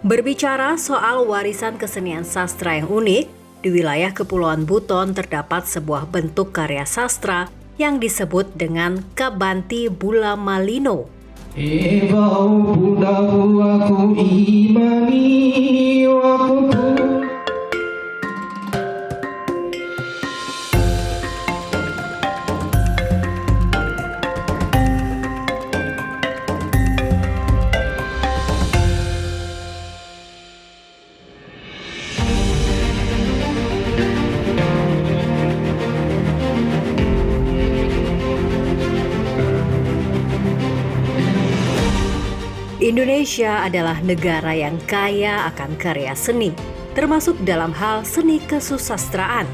Berbicara soal warisan kesenian sastra yang unik, di wilayah Kepulauan Buton terdapat sebuah bentuk karya sastra yang disebut dengan Kabanti Bula Malino. Indonesia adalah negara yang kaya akan karya seni, termasuk dalam hal seni kesusastraan.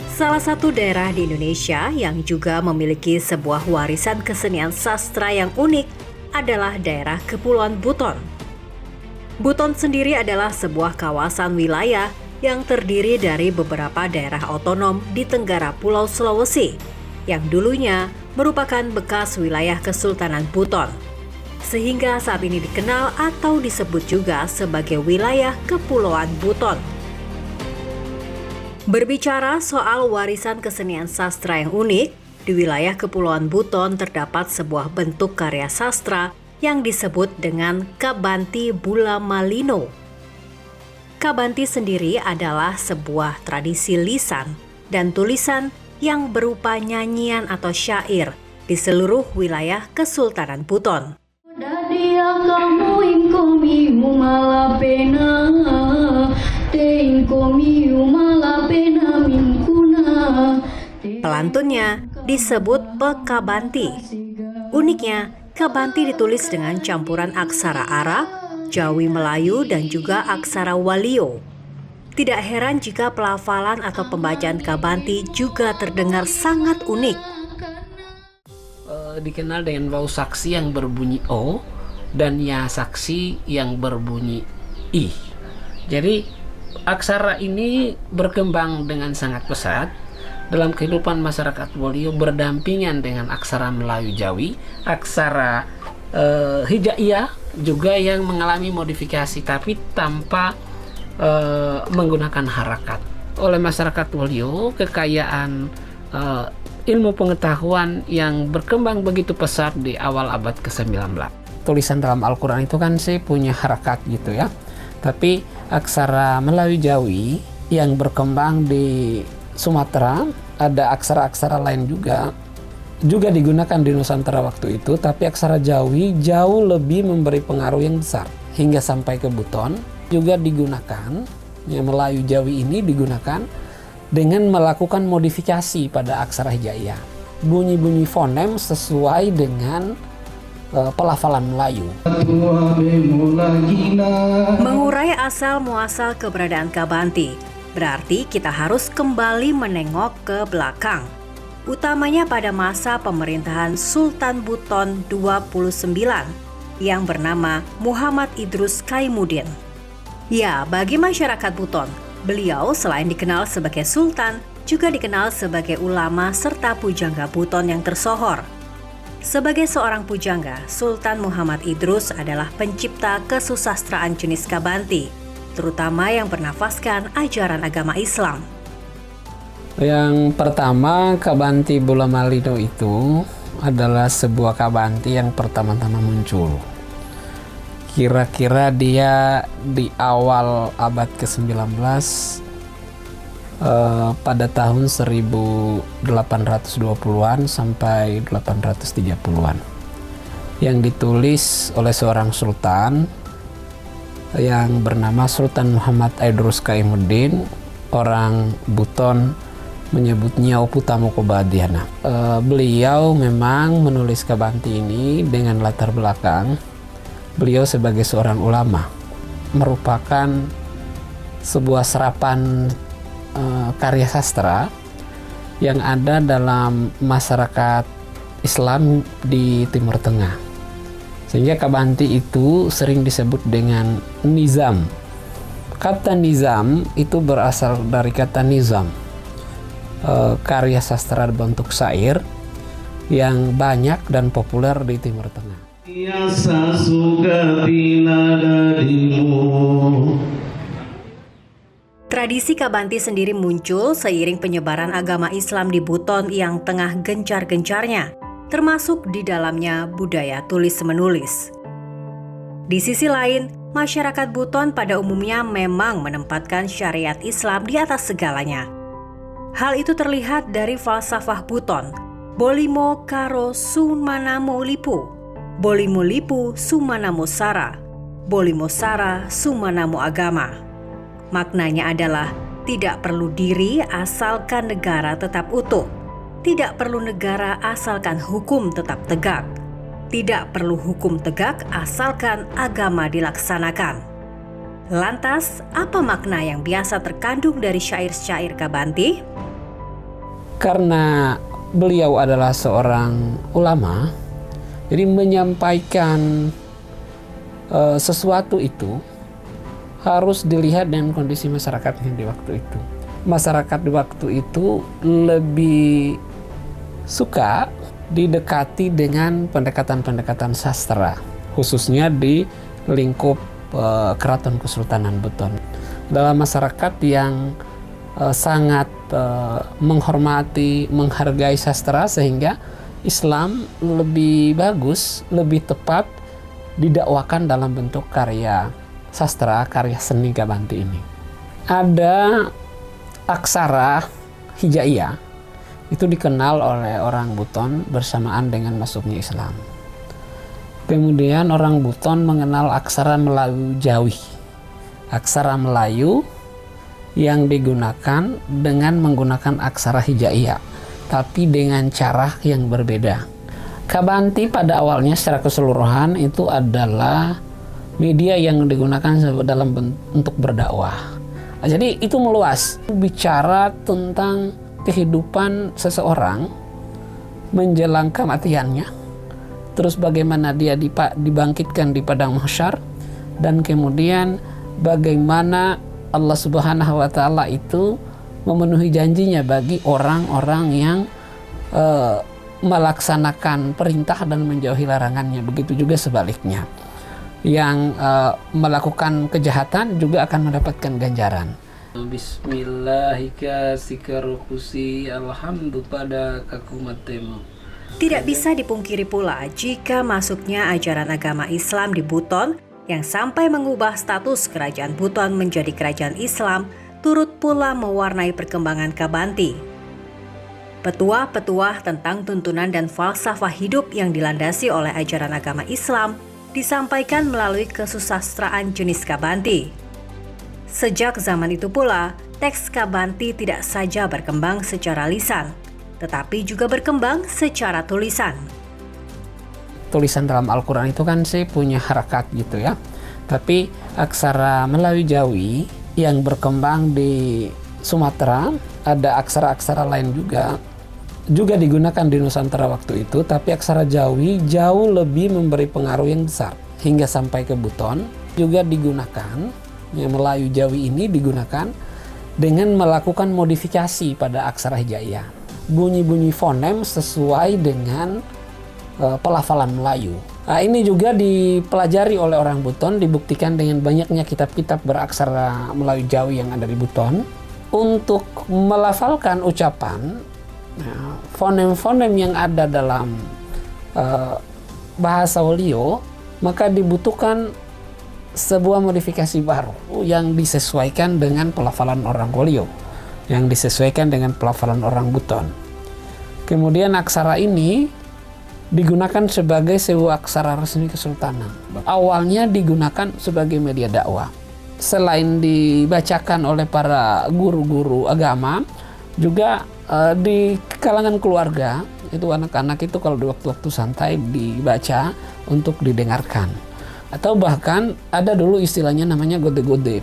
Salah satu daerah di Indonesia yang juga memiliki sebuah warisan kesenian sastra yang unik adalah daerah Kepulauan Buton. Buton sendiri adalah sebuah kawasan wilayah yang terdiri dari beberapa daerah otonom di Tenggara Pulau Sulawesi, yang dulunya merupakan bekas wilayah Kesultanan Buton, sehingga saat ini dikenal atau disebut juga sebagai wilayah Kepulauan Buton. Berbicara soal warisan kesenian sastra yang unik, di wilayah Kepulauan Buton terdapat sebuah bentuk karya sastra yang disebut dengan Kabanti Bula Malino. Kabanti sendiri adalah sebuah tradisi lisan dan tulisan yang berupa nyanyian atau syair di seluruh wilayah Kesultanan Buton. Pelantunnya disebut Pekabanti. Uniknya, Kabanti ditulis dengan campuran aksara Arab, Jawi Melayu, dan juga aksara Walio. Tidak heran jika pelafalan atau pembacaan Kabanti juga terdengar sangat unik. Dikenal dengan bau saksi yang berbunyi O dan ya saksi yang berbunyi I. Jadi aksara ini berkembang dengan sangat pesat dalam kehidupan masyarakat Walio, berdampingan dengan aksara Melayu Jawi, aksara Hijaiyah juga yang mengalami modifikasi tapi tanpa menggunakan harakat. Oleh masyarakat Walio, kekayaan ilmu pengetahuan yang berkembang begitu pesat di awal abad ke-19. Tulisan dalam Al-Quran itu kan sih punya harakat gitu ya. Tapi aksara Melayu Jawi yang berkembang di Sumatera, ada aksara-aksara lain juga digunakan di Nusantara waktu itu, tapi aksara Jawi jauh lebih memberi pengaruh yang besar. Hingga sampai ke Buton juga digunakan, yang Melayu Jawi ini digunakan dengan melakukan modifikasi pada aksara Hijaiyah. Bunyi-bunyi fonem sesuai dengan pelafalan Melayu. Mengurai asal muasal keberadaan Kabanti, berarti kita harus kembali menengok ke belakang, utamanya pada masa pemerintahan Sultan Buton 29 yang bernama Muhammad Idrus Kaimuddin. Ya, bagi masyarakat Buton, beliau selain dikenal sebagai sultan, juga dikenal sebagai ulama serta pujangga Buton yang tersohor. Sebagai seorang pujangga, Sultan Muhammad Idrus adalah pencipta kesusastraan jenis Kabanti, terutama yang bernafaskan ajaran agama Islam. Yang pertama, Kabanti Bula Malino itu adalah sebuah Kabanti yang pertama-tama muncul. Kira-kira dia di awal abad ke-19, pada tahun 1820-an sampai 830-an, yang ditulis oleh seorang sultan yang bernama Sultan Muhammad Idrus Kaimuddin. Orang Buton menyebutnya Oputamukobadiana. Beliau memang menulis Kabanti ini dengan latar belakang beliau sebagai seorang ulama, merupakan sebuah serapan karya sastra yang ada dalam masyarakat Islam di Timur Tengah. Sehingga Kabanti itu sering disebut dengan nizam. Kata nizam itu berasal dari kata nizam, karya sastra berbentuk syair yang banyak dan populer di Timur Tengah. Biasa sugati nadadimu. Tradisi Kabanti sendiri muncul seiring penyebaran agama Islam di Buton yang tengah gencar-gencarnya, termasuk di dalamnya budaya tulis-menulis. Di sisi lain, masyarakat Buton pada umumnya memang menempatkan syariat Islam di atas segalanya. Hal itu terlihat dari falsafah Buton, Bolimo karo sumanamo lipu, Bolimo lipu sumanamo sara, Bolimo sara sumanamo agama. Maknanya adalah tidak perlu diri asalkan negara tetap utuh. Tidak perlu negara asalkan hukum tetap tegak. Tidak perlu hukum tegak asalkan agama dilaksanakan. Lantas, apa makna yang biasa terkandung dari syair-syair Kabanti? Karena beliau adalah seorang ulama, jadi menyampaikan sesuatu itu harus dilihat dengan kondisi masyarakatnya di waktu itu. Masyarakat di waktu itu lebih suka didekati dengan pendekatan-pendekatan sastra, khususnya di lingkup Keraton Kesultanan Buton. Dalam masyarakat yang sangat menghormati, menghargai sastra, sehingga Islam lebih bagus, lebih tepat didakwakan dalam bentuk karya sastra, karya seni Kabanti ini. Ada aksara hijaiyah, itu dikenal oleh orang Buton bersamaan dengan masuknya Islam. Kemudian orang Buton mengenal aksara Melayu Jawi, aksara Melayu yang digunakan dengan menggunakan aksara hijaiyah, tapi dengan cara yang berbeda. Kabanti pada awalnya secara keseluruhan itu adalah media yang digunakan dalam untuk berdakwah. Jadi itu meluas, bicara tentang kehidupan seseorang menjelang kematiannya, terus bagaimana dia dibangkitkan di padang mahsyar, dan kemudian bagaimana Allah Subhanahu wa Ta'ala itu memenuhi janjinya bagi orang-orang yang melaksanakan perintah dan menjauhi larangannya. Begitu juga sebaliknya, yang melakukan kejahatan juga akan mendapatkan ganjaran. Bismillahirrahmanirrahim. Alhamdulillah pada kakumatemu. Tidak bisa dipungkiri pula jika masuknya ajaran agama Islam di Buton yang sampai mengubah status kerajaan Buton menjadi kerajaan Islam turut pula mewarnai perkembangan Kabanti. Petuah-petuah tentang tuntunan dan falsafah hidup yang dilandasi oleh ajaran agama Islam disampaikan melalui kesusastraan jenis Kabanti. Sejak zaman itu pula, teks Kabanti tidak saja berkembang secara lisan, tetapi juga berkembang secara tulisan. Tulisan dalam Al-Quran itu kan sih punya harakat gitu ya. Tapi aksara Melayu Jawi yang berkembang di Sumatera, ada aksara-aksara lain juga digunakan di Nusantara waktu itu, tapi aksara Jawi jauh lebih memberi pengaruh yang besar hingga sampai ke Buton. Juga digunakan, yang Melayu Jawi ini digunakan dengan melakukan modifikasi pada aksara hijaiyah, bunyi-bunyi fonem sesuai dengan pelafalan Melayu. Nah, ini juga dipelajari oleh orang Buton, dibuktikan dengan banyaknya kitab-kitab beraksara Melayu Jawi yang ada di Buton. Untuk melafalkan ucapan, fonem-fonem yang ada dalam bahasa Wolio, maka dibutuhkan sebuah modifikasi baru yang disesuaikan dengan pelafalan orang Wolio, yang disesuaikan dengan pelafalan orang Buton. Kemudian aksara ini digunakan sebagai sebuah aksara resmi kesultanan. Awalnya digunakan sebagai media dakwah. Selain dibacakan oleh para guru-guru agama, juga di kalangan keluarga, itu anak-anak itu kalau di waktu-waktu santai dibaca untuk didengarkan. Atau bahkan ada dulu istilahnya namanya gode-gode.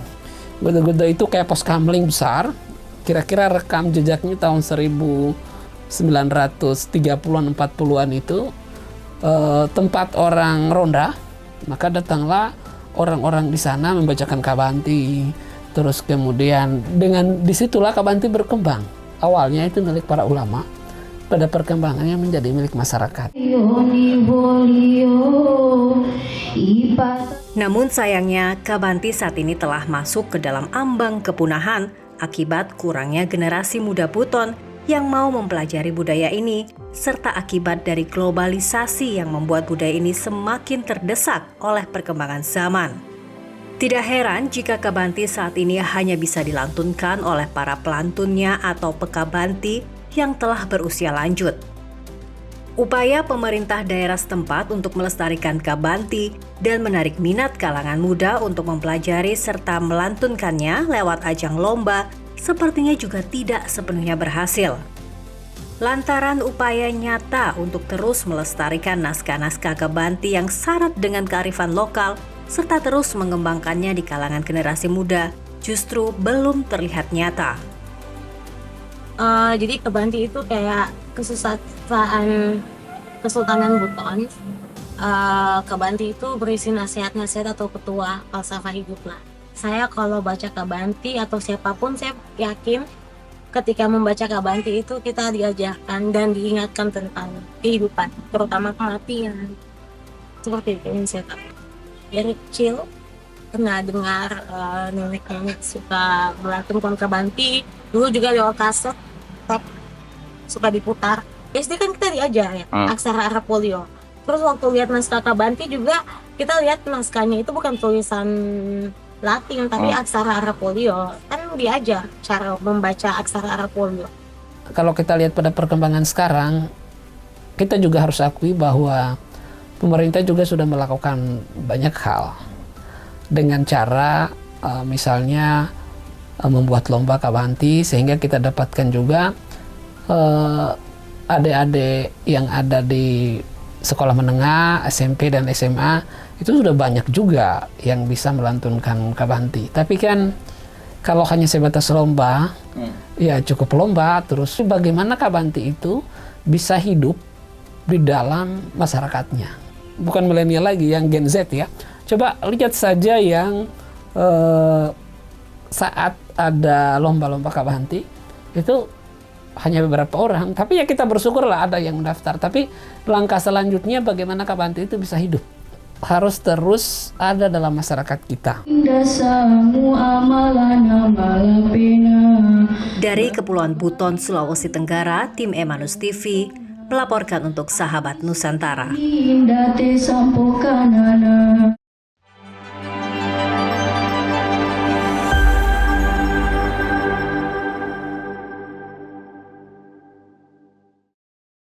Gode-gode itu kayak pos kamling besar, kira-kira rekam jejaknya tahun 1930-an 40-an itu, tempat orang ronda, maka datanglah orang-orang di sana membacakan Kabanti. Terus kemudian dengan disitulah Kabanti berkembang. Awalnya itu milik para ulama, pada perkembangannya menjadi milik masyarakat. Namun sayangnya, Kabanti saat ini telah masuk ke dalam ambang kepunahan akibat kurangnya generasi muda Buton yang mau mempelajari budaya ini, serta akibat dari globalisasi yang membuat budaya ini semakin terdesak oleh perkembangan zaman. Tidak heran jika Kabanti saat ini hanya bisa dilantunkan oleh para pelantunnya atau pekabanti yang telah berusia lanjut. Upaya pemerintah daerah setempat untuk melestarikan Kabanti dan menarik minat kalangan muda untuk mempelajari serta melantunkannya lewat ajang lomba sepertinya juga tidak sepenuhnya berhasil. Lantaran upaya nyata untuk terus melestarikan naskah-naskah Kabanti yang syarat dengan kearifan lokal serta terus mengembangkannya di kalangan generasi muda justru belum terlihat nyata. Jadi Kabanti itu kayak Kesultanan Buton. Kabanti itu berisi nasihat-nasihat atau petua falsafah hidup lah. Saya kalau baca Kabanti atau siapapun, saya yakin ketika membaca Kabanti itu kita diajarkan dan diingatkan tentang kehidupan, terutama kematian. Seperti itu yang saya tahu. Dari kecil pernah dengar nenek-nenek suka melantunkan Kabanti. Dulu juga lewat kaset suka diputar. SD kan kita diajar ya, aksara Arab Polio. Terus waktu lihat naskah Kabanti juga kita lihat naskahnya itu bukan tulisan Latin tapi aksara Arab Polio. Kan diajar cara membaca aksara Arab Polio. Kalau kita lihat pada perkembangan sekarang, kita juga harus akui bahwa pemerintah juga sudah melakukan banyak hal dengan cara misalnya membuat lomba Kabanti sehingga kita dapatkan juga adik-adik yang ada di sekolah menengah, SMP dan SMA itu sudah banyak juga yang bisa melantunkan Kabanti. Tapi kan kalau hanya sebatas lomba, ya cukup lomba. Terus bagaimana Kabanti itu bisa hidup di dalam masyarakatnya? Bukan milenial lagi, yang Gen Z ya. Coba lihat saja yang saat ada lomba-lomba Kabanti itu hanya beberapa orang, tapi ya kita bersyukurlah ada yang mendaftar. Tapi langkah selanjutnya bagaimana Kabanti itu bisa hidup, harus terus ada dalam masyarakat kita. Dari Kepulauan Buton, Sulawesi Tenggara, tim Emanus TV melaporkan untuk Sahabat Nusantara.